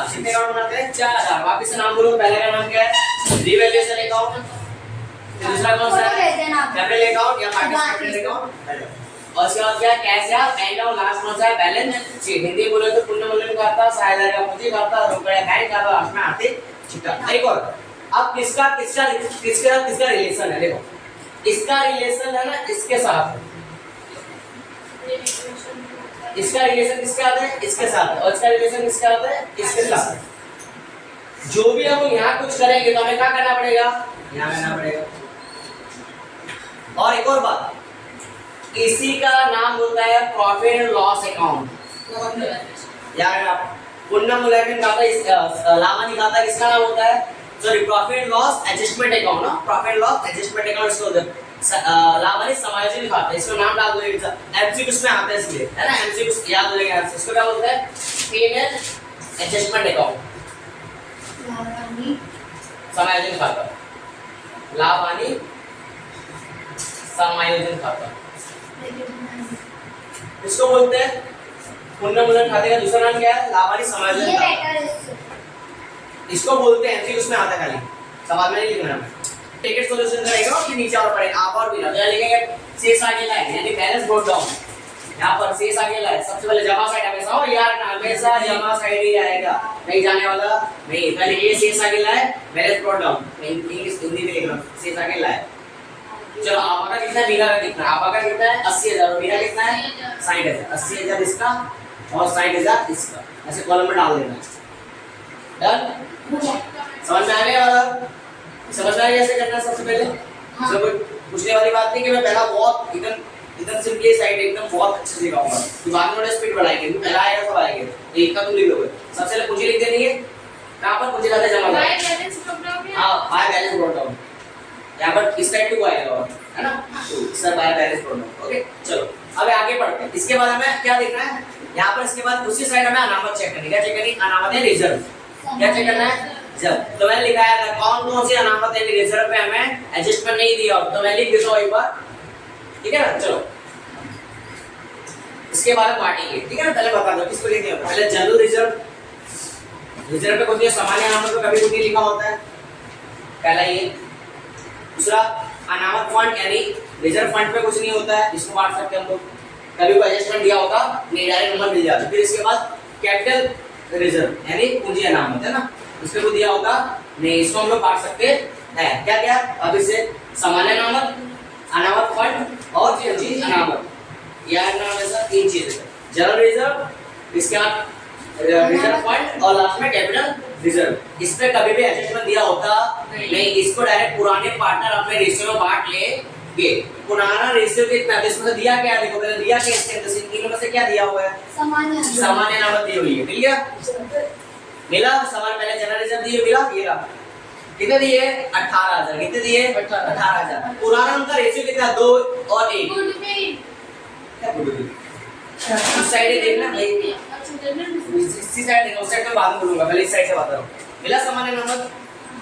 कितने अकाउंट बनाते हैं 4000। वापस से नाम बोलो, पहले का नाम क्या है रिवैल्यूएशन अकाउंट, दूसरा कौन सा है कैपिटल अकाउंट या पार्टिसिपेटरी अकाउंट, और उसके बाद क्या है कैश या एंड और लास्ट कौन सा है बैलेंस शीट। हिंदी बोले तो पुण्य मूल्य खाता, सहायता का पूंजी खाता, रुपया बैंक खाता, लास्ट में आर्थिक चिट्ठा। एक और अब किसका रिलेशन है, देखो इसका रिलेशन है ना इसके साथ, इसका रिलेशन किसके साथ है इसके साथ, और इसका रिलेशन किसके साथ है इसके साथ। जो भी हम यहाँ कुछ करेंगे तो हमें क्या करना पड़ेगा, यहाँ करना पड़ेगा। और एक और बात, इसी का नाम होता है प्रॉफिट एंड लॉस अकाउंट। यार आप पुण्य मूल्यांकन खाता, लाभांश खाता किसका नाम होता है, sorry profit and loss adjustment account ना, profit and loss adjustment account इसको होता है। लाभांश समायोजन खाता है, इसका नाम डाल दो, एमसीक्यू में आता है इसलिए, है ना, एमसीक्यू याद हो जाएगा। इसको क्या बोलते हैं पेमेंट एडजस्टमेंट अकाउंट, समायोजन खाता, लाभांश समायोजन खाता इसको बोलते हैं। पुण्य मूल्य खाते का दूसरा नाम क्या है लाभांश समायोजन खाता, इसको बोलते हैं एमसीक्यू में आता है, खाली सवाल में नहीं लिखना है। टिकट सॉल्यूशन करेगा और नीचे और पड़ेगा आप और भी ना तो लिखेंगे शेष आगे लाए यानी बैलेंस ब्रॉट डाउन, यहां पर शेष आगे लाए सबसे पहले जमा साइड हमेशा हो यार ना, हमेशा जमा साइड ही आएगा, नहीं जाने वाला नहीं। पहले ये शेष आगे लाए balance brought down, English Hindi में लिखना शेष आगे लाए। चलो आपका कितना है, बीना का कितना, आपका कितना है 80000 और बीना कितना है 60000, 80000 इसका और 60000 इसका, ऐसे कॉलम में डाल देना। डन, समझ में आ गया वाला, समझ में आ गया कैसे करना है। सबसे पहले सब पूछने वाली बात नहीं कि मैं पहला बहुत एकदम सिंपली साइड एकदम बहुत अच्छे से सिखाऊंगा, तो बाद में स्पीड बढ़ाएंगे, पहला आएगा सब आएंगे, एक का तुम लिख लोगे। सबसे पहले पूंजी लिख देनी है, कहां पर पूंजी खाते जमा है, हां बाय बैलेंस ब्रॉट डाउन, यहां पर इस साइड टू आएगा और है ना, तो sir by balance brought down. Okay चलो अब आगे बढ़ते हैं। इसके बाद हमें क्या देखना है, यहां पर इसके बाद उसी साइड हमें अनामत चेक करनी है, क्या चेक करनी, अनामत है रिजर्व, क्या चेक करना है जब, तो मैंने लिखा है कौन कौन सी अनामत है रिजर्व पे हमें एडजस्टमेंट नहीं दिया, तो मैं लिख देता हूं एक बार, ठीक है ना। चलो इसके बाद हम बांटेंगे, ठीक है ना, पहले बता दो किसको लिखना है। पहले जनरल रिजर्व, रिजर्व पे कुछ नहीं, सामान्य अनामत पे कभी कुछ नहीं लिखा होता है, पहला ये। दूसरा अनामत फंड यानी रिजर्व फंड पे कुछ नहीं होता है, इसको बांट सकते हैं हम लोग, कभी कोई एडजस्टमेंट दिया होगा नहीं डायरेक्ट नंबर मिल जाता। फिर इसके बाद कैपिटल रिजर्व यानी पूंजी अनामत है ना, इसमें को दिया होगा नहीं, इसको हम लोग बांट सकते हैं क्या क्या, अब इससे सामान्य अनामत, अनामत फंड और पूंजी अनामत, यह नाम ऐसा तीन चीज है, जनरल रिजर्व, इसके बाद रिजर्व फंड और लास्ट में कैपिटल रिजर्व। इस पे कभी भी एडजस्टमेंट दिया होता नहीं, इसको डायरेक्ट पुराने पार्टनर अपने रेशियो में बांट लेंगे। पुराना रेशियो कितना है, इसमें दिया क्या, देखो पहले दिया क्या, इसके तीनों में से क्या दिया हुआ है, सामान्य अनामत दी हुई है, मिल गया, मिला सवाल, पहले जनरल रिजर्व दिए मिला, ये रहा कितने दिए 18000, कितने दिए 18000। पुराना उनका रेशियो कितना 2 और 1, क्या गुडविल इस साइड देखना भाई, इसी साइड देखो, उस साइड में बाद में बोलूंगा, पहले इस साइड से बात करो। मिला सामान्य अनामत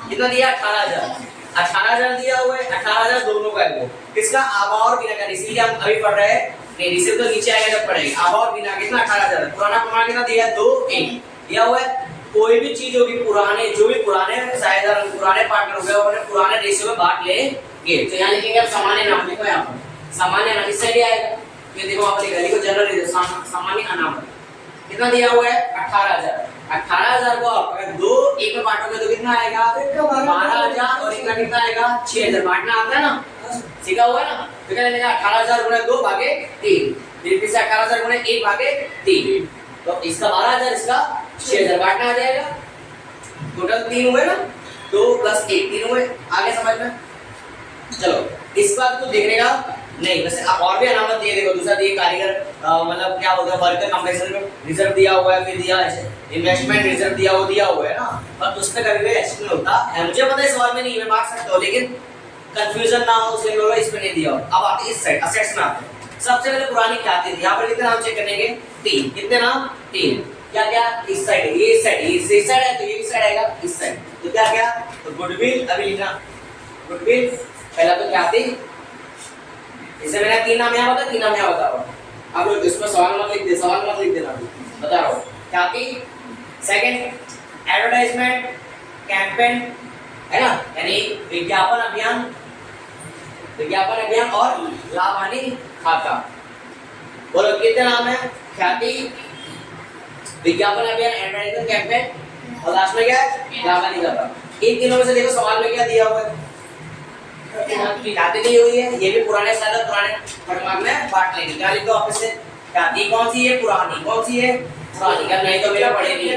कितना दिया 18000, 18000 दिया हुआ है, 18000 दोनों का है वो, किसका आबा और बिना का, इसलिए हम अभी पढ़ रहे हैं नहीं, रिसीव तो नीचे आएगा जब पढ़ेंगे। आबा और बिना कितना 18000, पुराना प्रमाण कितना दिया 2 1 दिया हुआ है। कोई भी चीज होगी पुराने, जो भी पुराने साझेदार पुराने पार्टनर हो गए वो अपने पुराने रेशियो में बांट लेंगे, तो यहाँ लिखेंगे आप सामान्य नाम, देखो यहाँ पर सामान्य नाम इस साइड आएगा, ये देखो आप लिखा लिखो जनरल रिजर्व सामान्य अनामत कितना दिया हुआ है 18000, 18000 को आप अगर 2 1 में बांटोगे तो कितना आएगा 12000 और इतना कितना आएगा 6000, बांटना आता है ना, सीखा हुआ है ना, तो क्या लिखेगा 18000 गुणे 2 भागे 3, फिर से 18000 गुणे 1 भागे 3, तो इसका 12000 इसका 6000 बांटना आ जाएगा, टोटल 3 हुए ना, 2 + 1 3 हुए, आगे समझ में। चलो इस बात को देखने का नहीं, वैसे आप और भी अनामत दिए, देखो दूसरा दिए कारीगर मतलब क्या होता है वर्कर कंपनसेशन में रिजर्व दिया हुआ है, फिर दिया है इन्वेस्टमेंट रिजर्व दिया हुआ है ना, पर उस पे कभी भी एडजस्टमेंट होता है, मुझे पता है सवाल में नहीं मैं बांट सकता हूं, लेकिन कंफ्यूजन ना हो इसलिए लोग इस पे नहीं दिया हो। अब आते इस साइड असेट्स में आते हैं, सबसे पहले पुरानी क्या आती थी, यहाँ पर कितने नाम चेक करेंगे 3, कितने नाम 3, क्या क्या इस साइड, ये इस साइड, ये इस साइड है तो ये इस साइड आएगा इस साइड, तो क्या क्या, तो गुडविल अभी लिखना, गुडविल पहला तो क्या आती, इसे मैंने 3 नाम यहाँ बता, 3 नाम यहाँ बता रहा हूँ, आप लोग इसमें सवाल मत लिख दे, सवाल मत लिख देना, बता रहा हूँ क्या आती। सेकंड एडवर्टाइजमेंट, कैंपेन, है ना, यानी विज्ञापन अभियान, और लाभ हानि खाता। बोलो कितने नाम है? ख्याति, विज्ञापन अभियान, एडवर्टाइजमेंट, कैंपेन और लास्ट में क्या है? लाभ हानि खाता। इन तीनों में से देखो सवाल में क्या दिया हुआ है? ख्याति दी हुई है, ये भी पुराने साल पुराने दिमाग में बांट लेंगे। क्या लिखो ऑफिस से? ख्याति कौन सी है? पुरानी। कौन सी है? पुरानी। क्या नहीं तो मेरा पढ़ेगी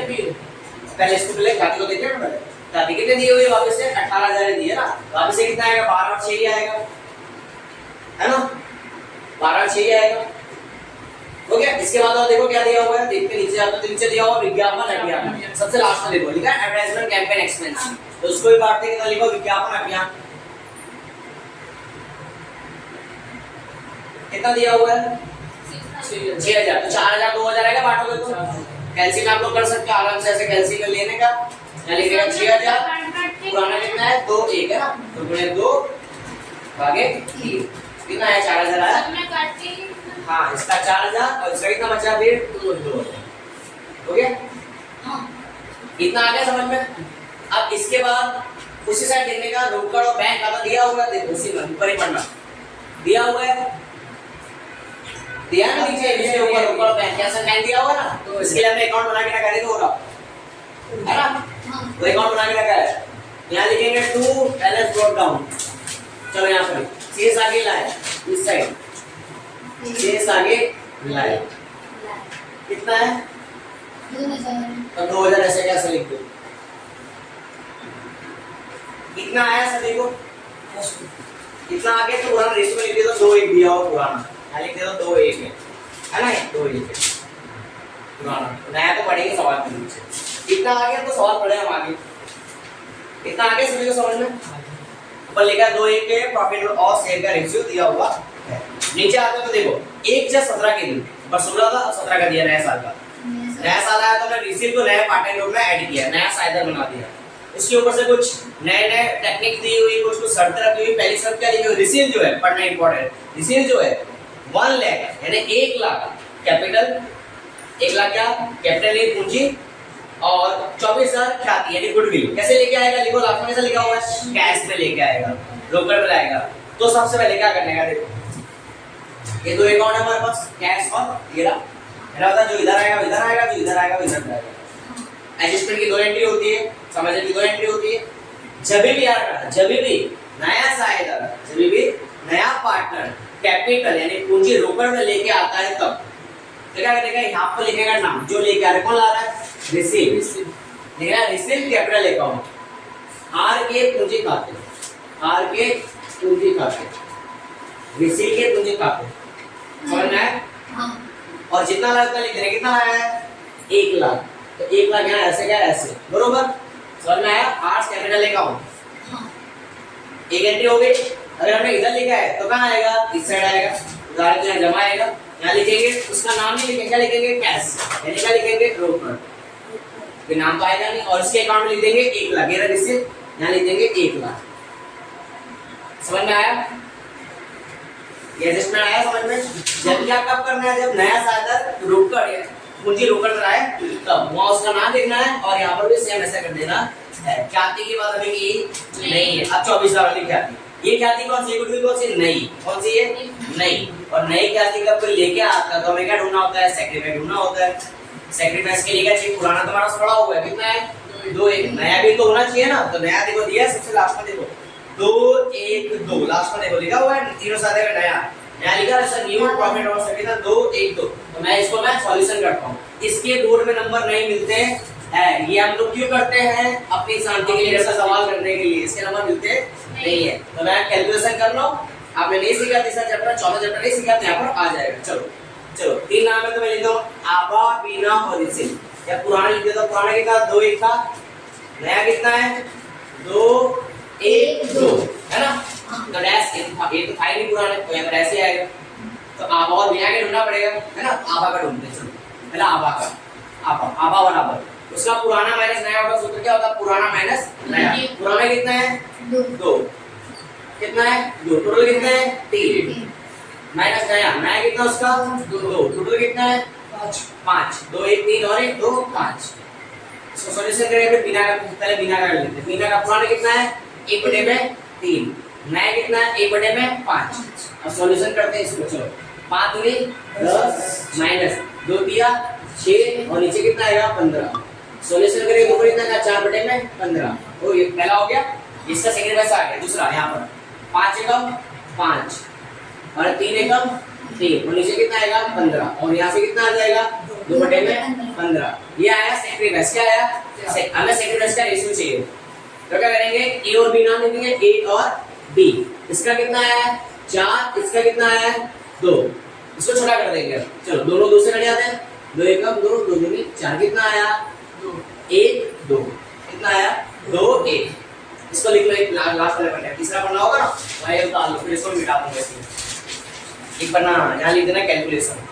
पहले इसको पहले ख्याति को देखिए ना। ख्याति कितने दी हुई है? वापस से 18,000 दी है ना। वापस से कितना आएगा? 12 और 6 ही आएगा, है ना, 12 और 6 ही आएगा। हो गया। इसके बाद और देखो क्या दिया हुआ है, देखते नीचे जाते तो नीचे दिया हुआ विज्ञापन अभियान। सबसे लास्ट में देखो लिखा है एडवर्टाइजमेंट, कैंपेन, एक्सपेंस, तो उसको भी बांटते हैं। लिखो विज्ञापन अभियान। कितना दिया हुआ है? 6,000। तो 4,000 2,000 आएगा, बांटोगे तो कैलसी में आप लोग कर सकते हो आराम से, ऐसे कैलसी में लेने का। यहाँ लिखेगा 6,000, पुराना कितना है? 2 1 है ना, तो गुणे 2 भागे 3 कितना है? 4,000 आया। हाँ, इसका 4,000 और इसका कितना बचा? फिर 2,000 हो गया। इतना आ गया समझ में? अब इसके बाद उसी साइड देखने का रोकड़ और बैंक खाता दिया हुआ है, देखो उसी में ऊपर ही पढ़ना दिया हुआ है, दिया ना नीचे इसके ऊपर रोकड़ बैंक कैसा बैंक दिया हुआ ना, तो इसके लिए हमने अकाउंट बना के रखा है, देखो होगा, है ना, वो अकाउंट बना के रखा है। यहाँ लिखेंगे 2 LS ब्रॉट डाउन। चलो यहाँ पर शेष आगे लाए, इस साइड शेष आगे लाए, कितना है? 2000। 2000 ऐसे कैसे लिख दो? इतना आया सभी को, इतना आगे तो पुराना रेशियो में लिख दो, 2 1 दिया हो पुराना, यहाँ लिख दो 2 1 है ना, 2 1 है पुराना। नया तो पढ़ेंगे सवाल के नीचे। इतना आ गया तो सवाल पढ़े हम आगे। इतना आगे सभी को समझ में? ऊपर लिखा 2 1 के प्रॉफिट और शेयर का रेशियो दिया हुआ है। नीचे आते तो देखो 1 से 17 के दिन, पर 16 था, 17 का दिया नया साल का। नया साल आया तो हमने रिसीव को नया पार्ट टाइम में ऐड किया, नया साइडर बना दिया। इसके ऊपर से कुछ नए नए टेक्निक दी हुई, कुछ शर्तें रखी हुई। पहली शर्त क्या लिखी हुई? रिसीव जो है पढ़ना इंपॉर्टेंट, रिसीव जो है 1 लाख यानी 1 लाख कैपिटल, 1 लाख क्या कैपिटल है पूंजी, और 24,000 ख्याति यानी गुडविल। कैसे लेके आएगा? लिखो लास्ट में कैसे लिखा हुआ है? कैश में लेके आएगा, रोकड़ में लाएगा। तो सबसे पहले क्या करने का, देखो ये 2 अकाउंट है हमारे पास, कैश और ये रहा, जो इधर आएगा इधर आएगा, जो इधर आएगा इधर आएगा। एडजस्टमेंट की 2 एंट्री होती है, समझने की 2 एंट्री होती है। जब भी यार, जब भी नया साइडर, जब भी नया पार्टनर कैपिटल यानी पूंजी रोकड़ में लेके आता है, तब तो क्या करेगा? यहाँ पर लिखेगा नाम, जो लेके आ रहा है, कौन ला रहा है? रिसीव, लिखेगा रिसीव कैपिटल अकाउंट, आर के पूंजी खाते, आर के पूंजी खाते, रिसीव के पूंजी खाते, समझना है? और जितना लाख का लिख देना, कितना आया है? 1 लाख। तो 1 लाख यहाँ ऐसे क्या ऐसे, बरोबर समझ में आया? आर्ट्स कैपिटल अकाउंट एक एंट्री हो गई। अगर हमने इधर लिखा है तो कहाँ आएगा? इस साइड आएगा, उधार के यहाँ जमा आएगा। यहाँ लिखेंगे, उसका नाम नहीं लिखेंगे, क्या लिखेंगे? कैश यानी क्या लिखेंगे? रोकड़, फिर नाम तो आएगा नहीं। और इसके अकाउंट में लिख देंगे 1 लाख, ये रजिस्टर यहाँ लिख देंगे 1 लाख। समझ में आया? ये एडजस्टमेंट आया समझ में? जब क्या कब करना है? जब नया साइडर रोकड़ पूंजी रोकड़ में आए तब वहाँ उसका नाम लिखना है, और यहाँ पर भी सेम ऐसा कर देना है। ख्याति की बात अभी की नहीं है। अब 24,000 वाली ख्याति, ये ख्याति कौन सी? गुडविल कौन सी? नई। कौन सी है? नई। और नई ख्याति का कोई लेके आता है तो हमें क्या ढूंढना होता है? सेक्रीफाइस ढूंढना होता है। सेक्रीफाइस के लिए क्या चाहिए? पुराना तो हमारा पड़ा हुआ है, कितना है? 2 1। नया भी तो होना चाहिए ना, तो नया देखो दिया सबसे लास्ट में, देखो 2 1 2 लास्ट में देखो लिखा हुआ है, तीनों साथ है नया, यहाँ लिखा है सर न्यू प्रॉफिट और सेट था 2 1 2। तो मैं इसको सॉल्यूशन करता हूँ। इसके बोर्ड में नंबर नहीं मिलते हैं, ये हम लोग क्यों करते हैं? अपनी शांति के लिए, ऐसा सवाल करने के लिए। इसके नंबर मिलते नहीं है, तो मैं कैलकुलेशन कर लो। आपने नहीं सीखा तीसरा चैप्टर, चौथा चैप्टर नहीं सीखा, तो यहाँ पर आ जाएगा। चलो चलो 3 नाम है तो मैं लिखता हूँ आबा, बीना और रिसिल। या पुराना लिख देता हूँ, पुराना कितना? 2 1 था, नया कितना है? 2 1 2 है ना। तो डैश ये तो था ही नहीं पुराना, तो यहाँ पर ऐसे आएगा। तो आबा और बीना के ढूंढना पड़ेगा, है ना। आबा का ढूंढते, चलो पहले आबा का, आबा आबा बराबर उसका पुराना माइनस नया होगा। सूत्र क्या होता है? पुराना माइनस नया। पुराना कितना है? 2 कितना है? 2 टोटल कितना है? 3 माइनस नया, नया कितना उसका? 2 टोटल कितना है? 5 2 1 3 और 1 2 5। इसको सॉल्यूशन करेंगे फिर बिना का पहले बिना का कर लेते हैं। बिना का पुराना कितना है 1/3, नया कितना है 1/5। अब सॉल्यूशन करते हैं इसको। चलो 5 दूनी 10 माइनस 2 दिया 6 और नीचे कितना आएगा 15। सॉल्यूशन करेंगे ऊपर कितना का 4/15। ओ ये पहला हो गया, इसका सेकंड वैसा आ गया। दूसरा यहाँ पर 5 एकम 5 और 3 एकम 3 और नीचे कितना आएगा 15 और यहाँ से कितना आ जाएगा 2/15। ये आया सेक्रीफाइस। क्या आया हमें सेक्रीफाइस का रेशियो चाहिए। तो क्या करेंगे ए और बी नाम देंगे, ए और बी। इसका कितना आया 4, इसका कितना आया 2। इसको छोटा कर देंगे। चलो दोनों 2 से कट जाते हैं। 2 एकम 2 2 दूनी 4 कितना आया 1 2 कितना आया 2 1। इसको लिख लो एक लास्ट वाला पढ़ना है। तीसरा पढ़ना होगा ना वही उतार लो, फिर इसको मिटा दूंगा। एक पढ़ना यहाँ लिख देना कैलकुलेशन।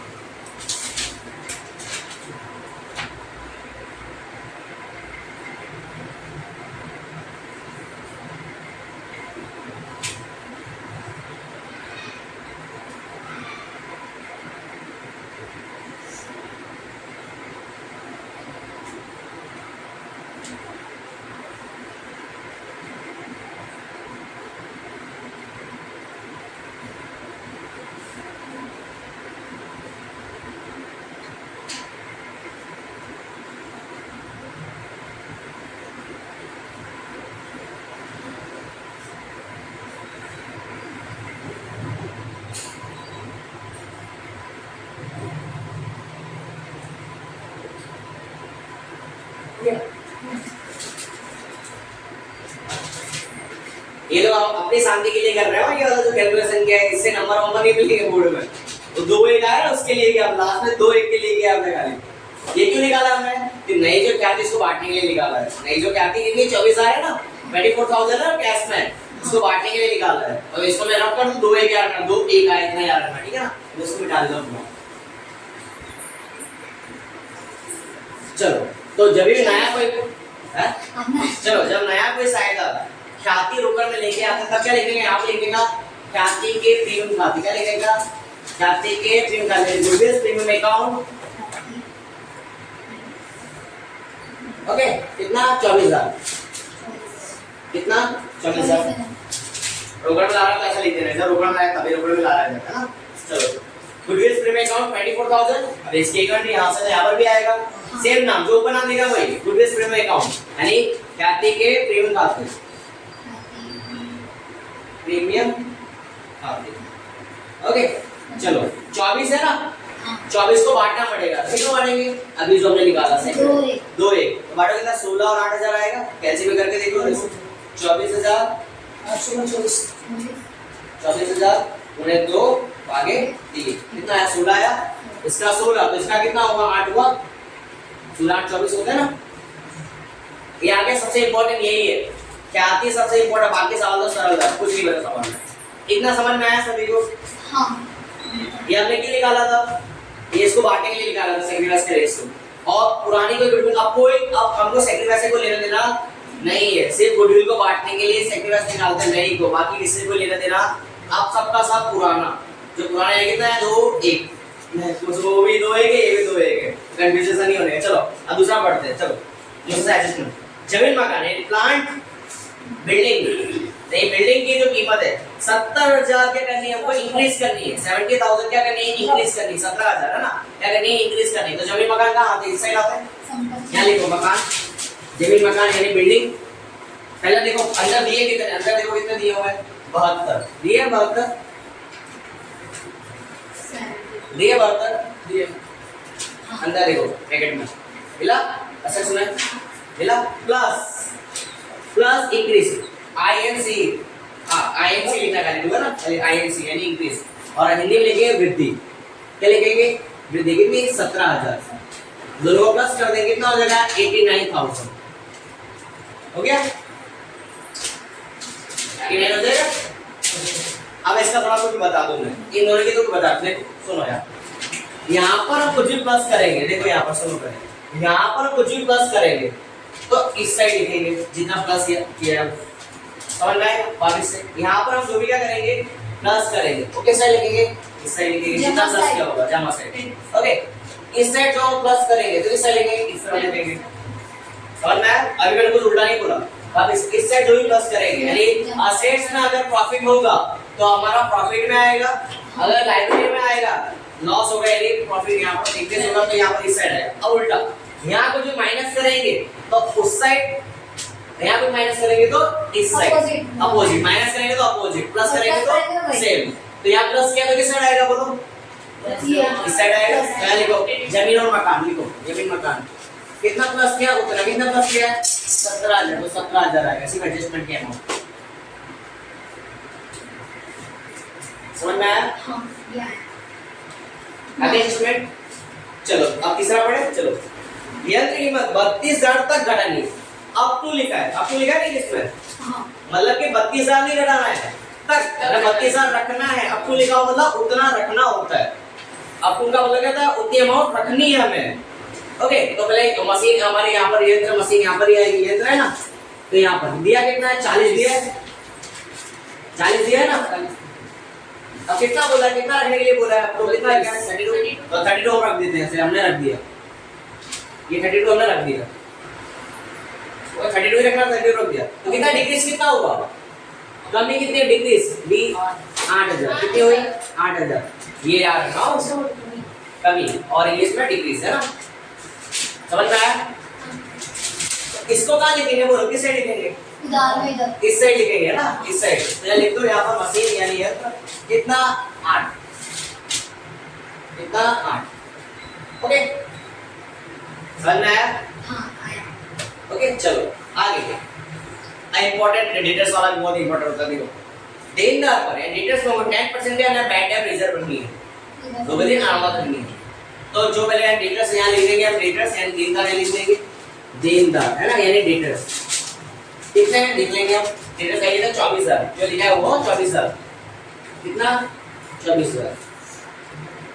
ये तो आप अपनी शांति के लिए कर रहे हो। ये वाला जो कैलकुलेशन किया है इससे नंबर वंबर नहीं मिलेंगे बोर्ड में। तो 2 1 आया उसके लिए क्या लास्ट में 2 1 के लिए क्या आपने खाली ये क्यों निकाला हमने कि नई जो क्या थी इसको बांटने के लिए निकाला है। नई जो क्या थी कितनी 24 आया ना 24000 है कैश में, इसको बांटने के लिए निकाला है। और इसको मैं रख कर दूं 2 1 याद रखना 2 1 आया इतना याद रखना ठीक है ना। मैं इसको मिटा देता हूं। चलो तो जब भी नया कोई है चलो जब नया कोई शायद आता ख्याति रोकर में लेके आता तब क्या लिखेंगे यहाँ पे लिखेगा ख्याति के प्रीमियम खाते। क्या लिखेगा ख्याति के प्रीमियम खाते गुडविल प्रीमियम अकाउंट। ओके कितना 24000 कितना 24000 रोकड़ में ला रहा है तो ऐसा लिख देना है। जब रोकड़ में आया तभी रोकड़ में ला रहा है ना। चलो गुडविल प्रीमियम अकाउंट 24000। अब इसके अकाउंट यहाँ से यहाँ पर भी आएगा सेम नाम जो ऊपर नाम देगा वही गुडविल प्रीमियम अकाउंट यानी ख्याति के प्रीमियम खाते प्रीमियम खाते। ओके चलो 24 है ना 24 को बांटना पड़ेगा। कितना बांटेंगे अभी जो हमने निकाला से 2 1 तो बांटो कितना 16 और 8000 आएगा। कैसे भी करके देखो 24000 24000 उन्हें 2 भागे 3 कितना आया 16 आया। इसका 16 तो इसका कितना होगा 8 हुआ 16 8 24 होता है ना। ये आगे सबसे इंपॉर्टेंट यही है ख्याति सबसे इंपॉर्टेंट। बाकी सवाल तो सरल था कुछ नहीं बता सवाल में। इतना समझ में आया सभी को। हाँ ये हमने क्यों निकाला था ये इसको बांटने के लिए निकाला था सेक्रीफाइस का रेशियो। और पुरानी कोई गुडविल अब हमको सेक्रीफाइस को लेना देना नहीं है। सिर्फ गुडविल को बांटने के लिए सेक्रीफाइस निकालते नहीं को बाकी किसी को लेना देना। अब सबका सब पुराना जो पुराना है कितना है 2 1 वो भी 2 1 ये भी 2 1 है कंफ्यूजन नहीं होने। चलो अब दूसरा पढ़ते हैं। चलो दूसरा एडजस्टमेंट जमीन मकान है प्लांट बिल्डिंग। तो ये बिल्डिंग की जो कीमत है 70000 क्या करनी है हमको इंक्रीज करनी है। 70000 क्या करनी है इंक्रीज करनी 17000 है ना क्या करनी है इंक्रीज करनी। तो जमीन मकान कहाँ आते हैं इस साइड आते हैं। यहाँ लिखो मकान जमीन मकान यानी बिल्डिंग। पहले देखो अंदर दिए कितने अंदर देखो कितने दिए हुए हैं 72 दिए 72 दिए 72 दिए अंदर देखो ब्रैकेट में मिला ऐसा सुना मिला प्लस इंक्रीज आईएनसी आईएनसी लिखना है ना आईएनसी यानी इंक्रीज। और हिंदी में लिखेंगे वृद्धि। क्या लिखेंगे वृद्धि कितनी 17000 दोनों को प्लस कर देंगे कितना हो जाएगा 89000 हो गया 89 हो जाएगा। अब इसका थोड़ा कुछ बता दूं मैं इन दोनों की तो बता दे सुनो यार। यहाँ पर हम कुछ भी प्लस करेंगे देखो यहाँ पर सुनो करें यहाँ पर हम कुछ भी प्लस करेंगे तो इस साइड लिखेंगे जितना प्लस किया समझ में आएगा। वापस से यहाँ पर हम जो भी क्या करेंगे प्लस करेंगे वो किस साइड लिखेंगे इस साइड लिखेंगे जितना प्लस किया होगा जमा साइड। ओके इस साइड जो प्लस करेंगे तो इस साइड लिखेंगे इस तरह लिखेंगे अभी मैंने कुछ उल्टा नहीं बोला। अब इस साइड जो भी प्लस करेंगे, यानी असेट्स में अगर प्रॉफिट होगा तो हमारा प्रॉफिट में आएगा, अगर लाइबिलिटी में आएगा लॉस होगा, यानी प्रॉफिट यहाँ पर इंक्रीज होगा तो यहाँ पर इस साइड आएगा। अब उल्टा यहाँ को जो माइनस करेंगे तो उस साइड, यहाँ पे माइनस करेंगे तो इस साइड अपोजिट, माइनस करेंगे तो अपोजिट, प्लस करेंगे तो सेम। तो यहाँ प्लस किया तो किस साइड आएगा बोलो? इस साइड आएगा। क्या लिखो? जमीन और मकान लिखो, जमीन मकान। कितना प्लस किया उतना, कितना प्लस किया? 17,000, तो 17,000 आएगा। सिर्फ एडजस्टमेंट के अमाउंट समझ में आया? हाँ आगे एडजस्टमेंट। चलो अब तीसरा पढ़े। चलो यंत्र कीमत 32,000 तक घटानी, अप टू लिखा है, अप टू लिखा है नहीं इसमें, मतलब कि 32,000 नहीं घटाना है तक, अगर 32,000 रखना है, अप टू लिखा हो मतलब उतना रखना होता है। अप टू का मतलब क्या था? उतनी अमाउंट रखनी है हमें। ओके, तो पहले मशीन हमारे यहाँ पर यंत्र, मशीन यहाँ पर ही यंत्र है ना, तो यहाँ पर दिया कितना है? 40 दिया है, 40 दिया है ना। अब कितना बोला है, कितना रखने के लिए बोला है? तो कितना है? 32, तो 32 हम रख देते हैं, ऐसे हमने रख दिया, ये 32 हमने रख दिया, वो 32 ही रखना, 32 रख दिया। तो कितना डिक्रीज कितना हुआ? कमी कितनी है? डिक्रीज भी 8,000, कितनी हुई? 8,000। ये याद रखना कमी, और इंग्लिश में डिक्रीज है ना, समझ में आया? इसको कहाँ लिखेंगे बोलो, किस साइड लिखेंगे? इस साइड लिखेंगे ना, इस साइड। तो यहाँ लिख दो, यहाँ पर मशीन यानी यंत्र कितना? 8, कितना? 8। ओके, समझ में आया? ओके, चलो आगे। इंपॉर्टेंट क्रेडिटर्स वाला भी बहुत इंपॉर्टेंट होता है। देखो देनदार पर क्रेडिटर्स को 10% का ना बैड डेट रिजर्व रखनी है, तो बदले अनामत रखनी है। तो जो पहले क्रेडिटर्स यहाँ लिख देंगे, हम क्रेडिटर्स यानी देनदार लिख देंगे, देनदार है ना, यानी क्रेडिटर्स कितने हैं लिख लेंगे हम। क्रेडिटर्स का ये 24,000 जो लिखा है वो 24,000, कितना? 24,000।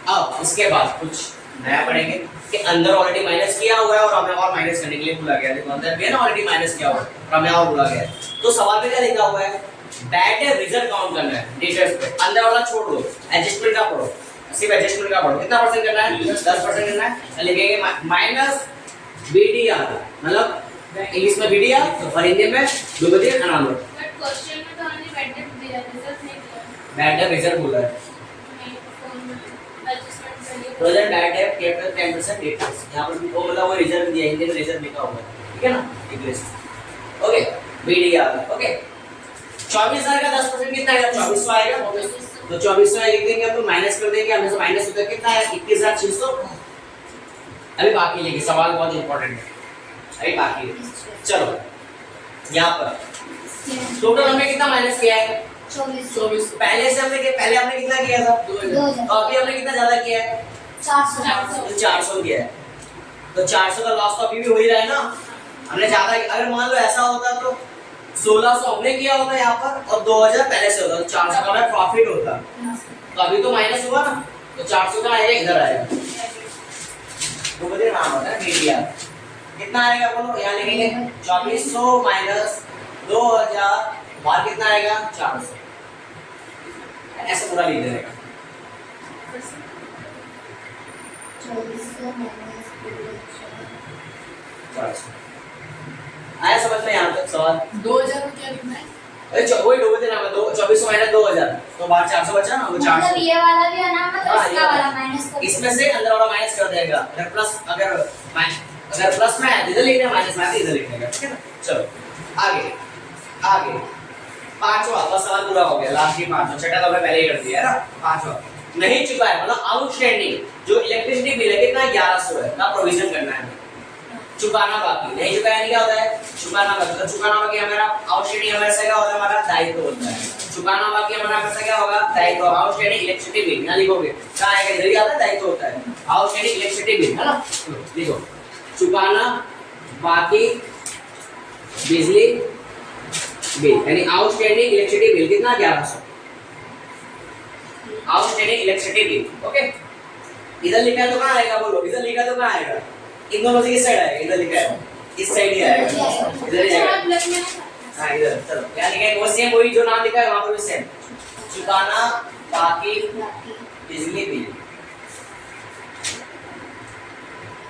अब इसके बाद कुछ नया पढ़ेंगे कि अंदर ऑलरेडी माइनस किया हुआ है और हमें और माइनस करने के लिए बोला गया है। देखो अंदर भी है ना ऑलरेडी माइनस किया हुआ है और हमें और बोला गया है। तो सवाल में क्या लिखा हुआ है? बैड डेट रिजर्व काउंट करना है डेटर्स पे, अंदर वाला छोड़ दो, एडजस्टमेंट का पढ़ो, सिर्फ एडजस्टमेंट का पढ़ो। कितना परसेंट करना है? 10% करना है। लिखेंगे माइनस बीडीआर, मतलब इंग्लिश में बीडीआर और हिंदी में दुगुनी अनामत। बट क्वेश्चन में तो हमने बैड डेट दिया, रिजल्ट नहीं दिया। बैड डेट रिजर्व बोला है, present bad debt capital 10% debtors, यहां पर वो मतलब वो रिजर्व दिया, हिंदी में रिजर्व लिखा हुआ है, ठीक है ना, इंग्लिश। Okay, BDR. ओके, 24,000 का 10% कितना आएगा? 2400 आएगा। तो 2400 लिख देंगे, अब तो माइनस कर देंगे, हमें से माइनस होता है कितना है? 21,600। अभी बाकी लेंगे, सवाल बहुत इंपॉर्टेंट है, अभी बाकी है। चलो यहाँ पर टोटल हमने कितना माइनस किया है? 24। पहले से पहले हमने कितना किया था? 2,000। तो अभी हमने कितना ज्यादा किया है? 400 किया है। तो 400 का लॉस तो अभी भी हो ही रहा है ना, हमने ज्यादा। अगर मान लो ऐसा होता तो 1600 हमने किया होता यहाँ पर और 2,000 पहले से होता, तो 400 का हमें प्रॉफिट होता। तो अभी तो माइनस हुआ ना, तो 400 का आएगा, इधर आएगा, तो बदले नाम होता है मीडिया। कितना आएगा बोलो? यहाँ लिखेंगे 2400 माइनस 2,000, बाहर कितना आएगा? 400। ऐसे पूरा लिख देने का। 400 आया समझ में? यहाँ तक सवाल 2000 को क्या लिखना है? अरे वही डूबे देना है, 2400 माइनस 2,000, तो बाहर 400 बचा ना, वो 400। मतलब ये वाला भी अनामत और इसका वाला माइनस कर, इसमें से अंदर वाला माइनस कर देगा। अगर प्लस, अगर प्लस में है तो इधर लिखना, माइनस में है तो इधर लिखने का, ठीक है ना। चलो आगे आगे, पांचवा बस सवाल पूरा हो गया, लास्ट ही पांचवा, छठा तो हमने पहले ही कर दिया है ना। पांचवा नहीं चुका है, मतलब आउटस्टैंडिंग जो इलेक्ट्रिसिटी बिल है कितना? 1100 है, का प्रोविजन करना है, चुकाना बाकी। नहीं चुका यानी क्या होता है? चुकाना बाकी। तो चुकाना बाकी हमारा आउटस्टैंडिंग हमारे से क्या होता है? हमारा दायित्व होता है। चुकाना बाकी हमारा पैसा क्या होगा? दायित्व। आउटस्टैंडिंग इलेक्ट्रिसिटी बिल यहाँ लिखोगे, कहाँ आएगा? इधर ही आता है, दायित्व होता है। आउटस्टैंडिंग इलेक्ट्रिसिटी बिल है ना, लिखो चुकाना बाकी बिजली बिल, यानी आउटस्टैंडिंग इलेक्ट्रिसिटी बिल कितना? 1100। Outstanding electricity bill. ओके, इधर लिखा है तो कहाँ आएगा बोलो? इधर लिखा तो कहाँ आएगा? इन दोनों से किस साइड आएगा? इधर लिखा है, इस साइड ही आएगा, इधर ही आएगा। हाँ इधर। चलो क्या लिखा है? वो सेम, वही जो नाम लिखा है वहाँ पर भी सेम, चुकाना बाकी बिजली बिल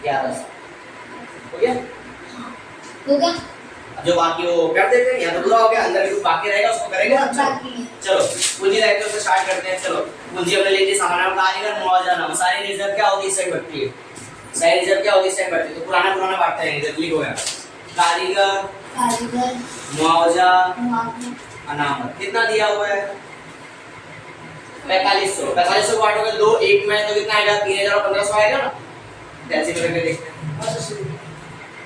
1100। हो गया? होगा। जो बाकी वो कर देते हैं, या तो पूरा हो गया, अंदर भी कुछ बाकी रहेगा उसको करेंगे ना। बाकी है। चलो पूंजी दायित्व से स्टार्ट करते हैं। चलो पूंजी हमने ले ली, सामान कारीगर मुआवजा नामा, सारी रिजर्व क्या होती है, इस साइड बढ़ती है, सारी रिजर्व क्या होती है, इस साइड बढ़ती है, तो पुराना पुराना बांटते हैं, इधर लिखो यार, कारीगर मुआवजा अनामत कितना दिया हुआ है 4500, 4500 को बांटोगे दो एक में तो कितना आएगा 3000 और 1500 आएगा ना, कैसे करके देखते हैं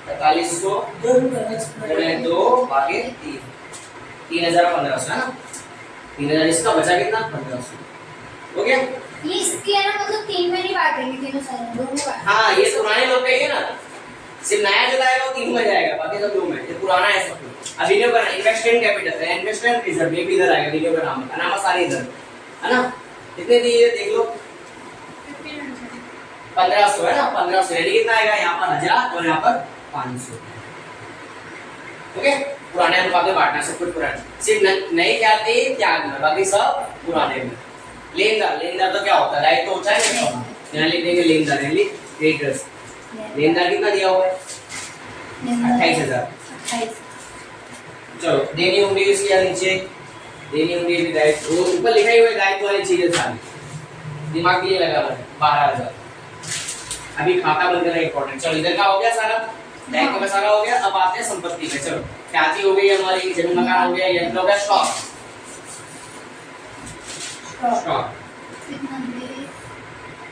4500 गुणे 2 भागे 3, 3000 और 1500 है ना, 3000 इसका बचा कितना 1500 हो गया। ये इसकी है ना, मतलब 3 में नहीं बांटेंगे, तीनों सारे दो में बांटेंगे। हाँ ये पुराने लोग कहेंगे ना, सिर्फ नया जो लाएगा वो 3 में जाएगा, बाकी सब 2 में, ये पुराना है सब कुछ। अब विनियोग करना, इन्वेस्टमेंट कैपिटल है, इन्वेस्टमेंट रिजर्व ये भी इधर आएगा, विनियोग का नाम अनामत सारी इधर है ना, कितने दिए देख लो 1500 है ना, 1500 यानी कितना आएगा यहाँ पर 1000 और यहाँ पर 500। ओके पुराने अनुपात में बांटना, सब कुछ पुराने, सिर्फ नए क्या थे त्याग में, बाकी सब पुराने में। लेनदार, लेनदार तो क्या होता है, राइट तो होता है ना, यहाँ लिख देंगे लेनदार यानी क्रेडिटर्स। लेनदार कितना दिया हुआ है 28000। चलो देनी होंगी इसके नीचे, देनी होंगी भी दायित्व, वो ऊपर लिखा ही हुआ है दायित्व वाली चीजें सारी, दिमाग के लिए लगा हुआ है 12000। अभी खाता बंद करना इंपॉर्टेंट। चलो इधर का हो गया सारा, दायित्व का सारा हो गया, अब आते हैं संपत्ति पे। चलो ख्याति हो गई हमारी, जमीन मकान हो गया, यंत्र हो गया, स्टॉक, स्टॉक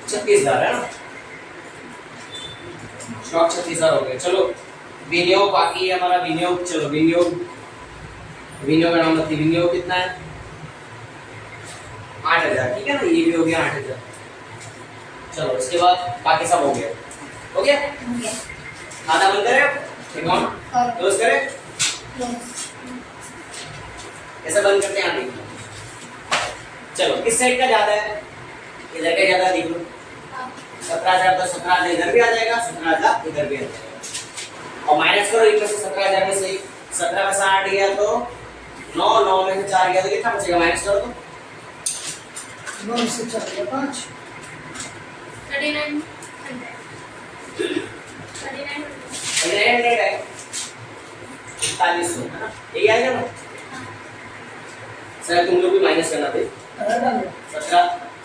36000 है ना, स्टॉक 36000 हो गया। चलो विनियोग बाकी है हमारा, विनियोग, चलो विनियोग, विनियोग का नाम बताइए, विनियोग कितना है 8000, ठीक है ना, ये भी हो गया 8000। चलो इसके बाद बाकी सब हो गया, हो गया, खाता बंद करें, अकाउंट क्लोज करें, ऐसा बंद करते हैं यहाँ देखो। चलो किस साइड का ज्यादा है, इधर का ज्यादा देख लो, 17000 तो 17000 इधर भी आ जाएगा, 17000 इधर भी आ जाएगा, और माइनस करो इनमें से 17000 में से 17 में से 8 गया तो 9, 9 में से 4 गया तो कितना बचेगा, माइनस करो तो 9 से 4 गया 5, 3900 है 4500 है ना, यही आएगा ना सर, तुम लोग भी माइनस करना थे,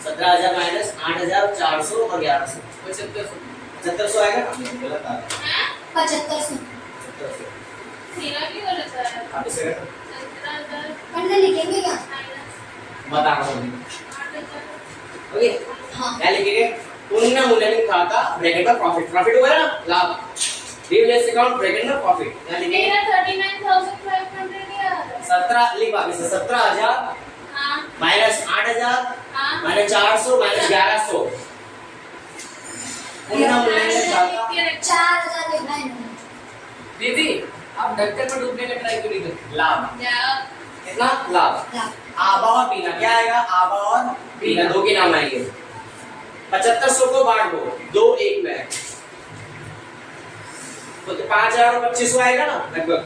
17000 माइनस 8400 और 1100 7500 आएगा ना, गलत आ रहा 7500 सीधा क्यों गलत आ रहा है? आप इसे 17000 पढ़ने लिखेंगे क्या? माइनस बता रहा हूँ 8000। ओके, हाँ क्या लिखेंगे, पुण्य मूल्यांकन खाता ब्रैकेट में प्रॉफिट, प्रॉफिट हुआ है ना, लाभ, रिवर्स अकाउंट ब्रैकेट में प्रॉफिट, क्या लिखेंगे मेरा 39500 ही आ रहा है। 17 लिख वापस से 17000 हाँ माइनस 8000 हाँ माइनस 400 माइनस 1100, पुण्य मूल्यांकन खाता 4000 लिखना है इन्होंने। दीदी आप ढक्कन में डूबने का ट्राई क्यों नहीं करते? लाभ, या कितना लाभ, लाभ। आबा और बीना, क्या आएगा आबा और बीना, दो के नाम आएंगे। 7500 को बांट दो, दो एक में तो 5000 और 2500 आएगा ना, लगभग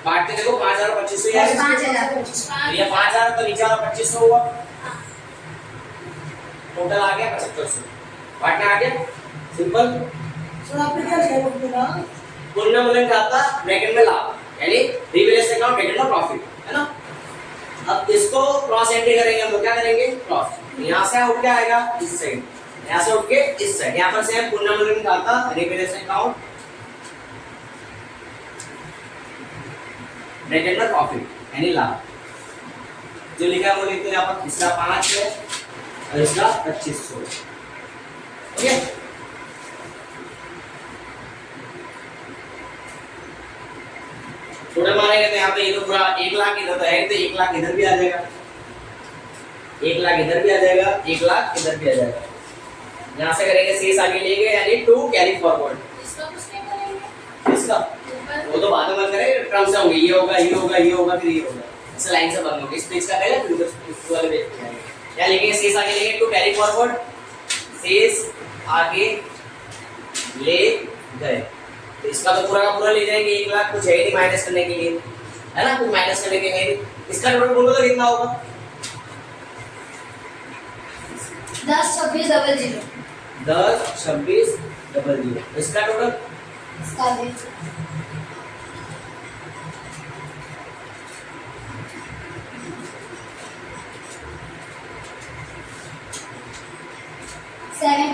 बांट के देखो 5000 और 2500 ही आएगा, 5000 ये 5000 तो नीचे वाला 2500 हुआ, टोटल आ गया 7500, बांटना आ गया, सिंपल। सर आपने क्या लिखा है बोला? पुण्य मूल्यांकन खाता ब्रैकेट में लाभ यानी रिवर्स अकाउंट ब्रैकेट में प्रॉफिट है ना। अब इसको क्रॉस एंट्री करेंगे हम, तो क्या करेंगे क्रॉस, यहाँ से उठ के आएगा इस साइड, यहाँ से उठ के इस साइड, यहाँ पर से पुण्य मूल्यांकन खाता रिवर्स अकाउंट ब्रैकेट में प्रॉफिट यानी लाभ, जो लिखा है वो लिखते हैं यहाँ पर, इसका 5 है और इसका 2500, ओके। थोड़े मारेंगे तो यहाँ पे ये तो पूरा 1 लाख इधर तो है, तो 1 लाख इधर भी आ जाएगा, 1 लाख इधर भी आ जाएगा, 1 लाख इधर भी आ जाएगा, यहाँ से करेंगे शेष आगे ले गए यानी टू कैरी फॉरवर्ड, इसका कुछ नहीं करेंगे इसका ऊपर वो तो बाद में बंद करेंगे, क्रम से होंगे, ये होगा ये होगा ये होगा फिर ये होगा, इस लाइन से बंद होगा, इस पेज का पहले फिर उस वाले पेज पे आएंगे, क्या लिखेंगे शेष आगे लेंगे टू कैरी फॉरवर्ड, शेष आगे ले गए, तो इसका तो पूरा का पूरा ले जाएंगे, 1 लाख कुछ है ही नहीं माइनस करने के लिए, है ना, कुछ माइनस करने के लिए, इसका टोटल बोलो तो कितना होगा 10 26 00 10 26 00, इसका टोटल इसका भी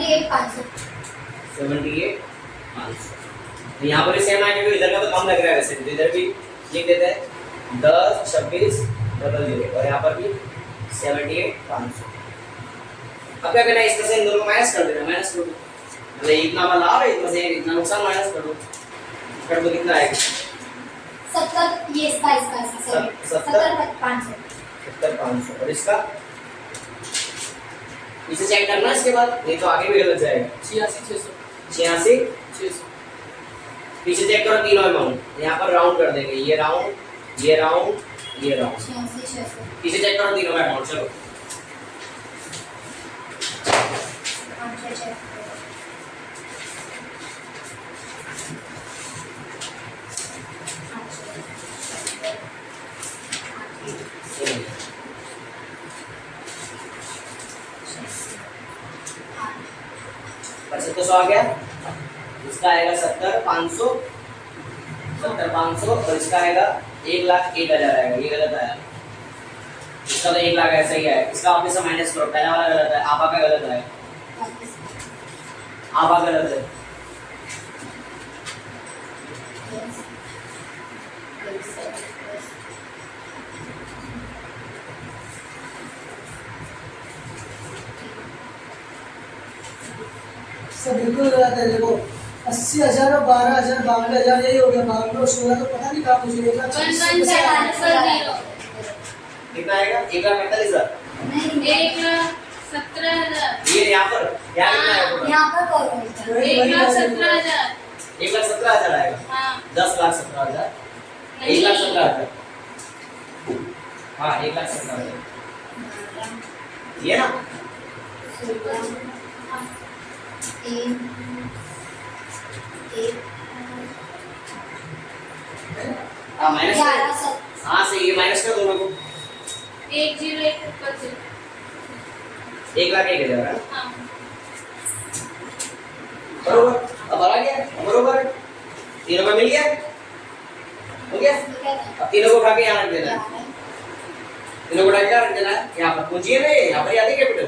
78,500। 78,500। यहाँ पर सेम आएगा क्योंकि इधर का तो कम लग रहा है वैसे, तो इधर भी लिख देते हैं 10,26,00 और यहाँ पर भी 78,500। अब क्या करना है, इसमें से इन दोनों को माइनस कर देना, माइनस कर दो, मतलब इतना वाला लाभ है, इसमें से इतना नुकसान माइनस कर दो, कर दो कितना आएगा 70, ये इसका 70,500। 70,500 और इसका इसे चेक करना है इसके बाद, नहीं तो आगे भी गलत जाएगा। 86,600 86 पीछे चेक करो तीनों अमाउंट, यहाँ पर राउंड कर देंगे, ये राउंड, ये राउंड, ये राउंड, 86,600। पीछे चेक करो तीनों का अमाउंट। चलो अच्छा, चेक करो। अच्छा, 7500 आ गया, इसका आएगा 70,500, 70,500 और इसका आएगा 1,01,000 आएगा, ये गलत आया, इसका तो 1 लाख ऐसा ही है, इसका आप इसे माइनस करो, पहला वाला गलत है, आपा का गलत है, आपा गलत है। सब बिल्कुल गलत है। देखो 80,000 और 12,000 92,000 यही हो गया, 12 और 16 तो पता नहीं कहाँ मुझे 1,46,000। कितना आएगा 1,45,000, नहीं, 1,17,000। ये यहाँ पर यहाँ कितना आएगा टोटल? यहाँ पर करो। 1,17,000। 1,17,000 आएगा, हाँ 10,17,000, नहीं। 1,17,000, हाँ 1,17,000 ये ना, हाँ माइनस, हाँ सही है, माइनस कर दोनों को, 1,01 ऊपर से। 1,01,000 है हाँ बरोबर, अब आ गया बरोबर, तीनों का मिल गया, हो गया। अब तीनों को उठा के यहाँ रख देना है, तीनों को उठा के यहाँ रख देना है, यहाँ पर पूंजी है ना, यहाँ पर याद है कैपिटल,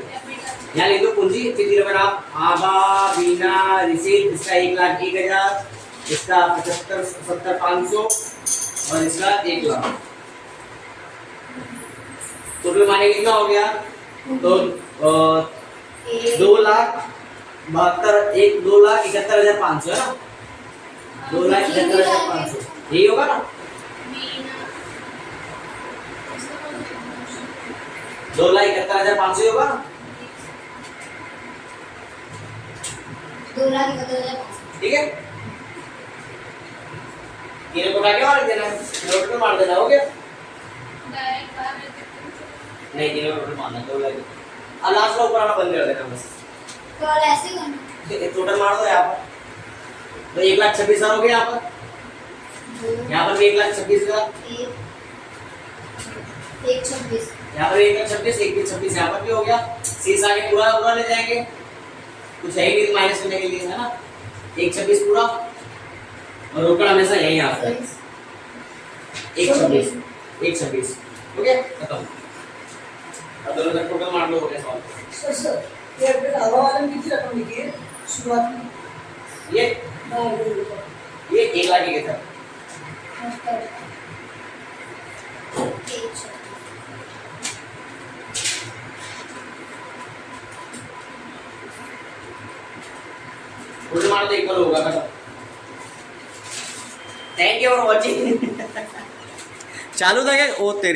यहाँ लिख दो पूंजी, फिर तीनों का नाम आबा बीना रिसीट, इसका 1,01,000, इसका 75,500 और इसका 1 लाख, टोटल माने कितना हो गया, तो 2,71,500 है ना, 2,71,500 यही होगा ना, 2,71,500 होगा ना, 2,71,500। ठीक है। तीनों को उठा के और रख देना है, नोट पे मार देना, हो गया। डायरेक्ट बाहर में नहीं तीनों को टोटल मारना, 2 लाख, अब लास्ट का ऊपर आना बंद कर देना बस, तो और ऐसे करना। टोटल मार दो यहाँ पर, तो 1,26,000 हो गया यहाँ पर, यहाँ पर भी 1,26,000, 1,26,000। यहाँ पर 1,26,000, 1,26,000 यहाँ पर भी हो गया, शेष आगे पूरा पूरा ले जाएंगे, कुछ है ही नहीं माइनस करने के लिए, है ना, 1,26,000 पूरा और रोकड़ हमेशा यही आता है, 1,26,000, 1,26,000 हो गया खत्म। अब दोनों का टोटल मार लो, हो गया सॉल्व। सर ये अपने हवा वाले में कितनी रकम लिखी है शुरुआत में? ये हाँ, ये 1 लाख के था, टोटल मार तो इक्वल होगा खत्म। Thank you for watching. चालू था क्या? ओ तेरी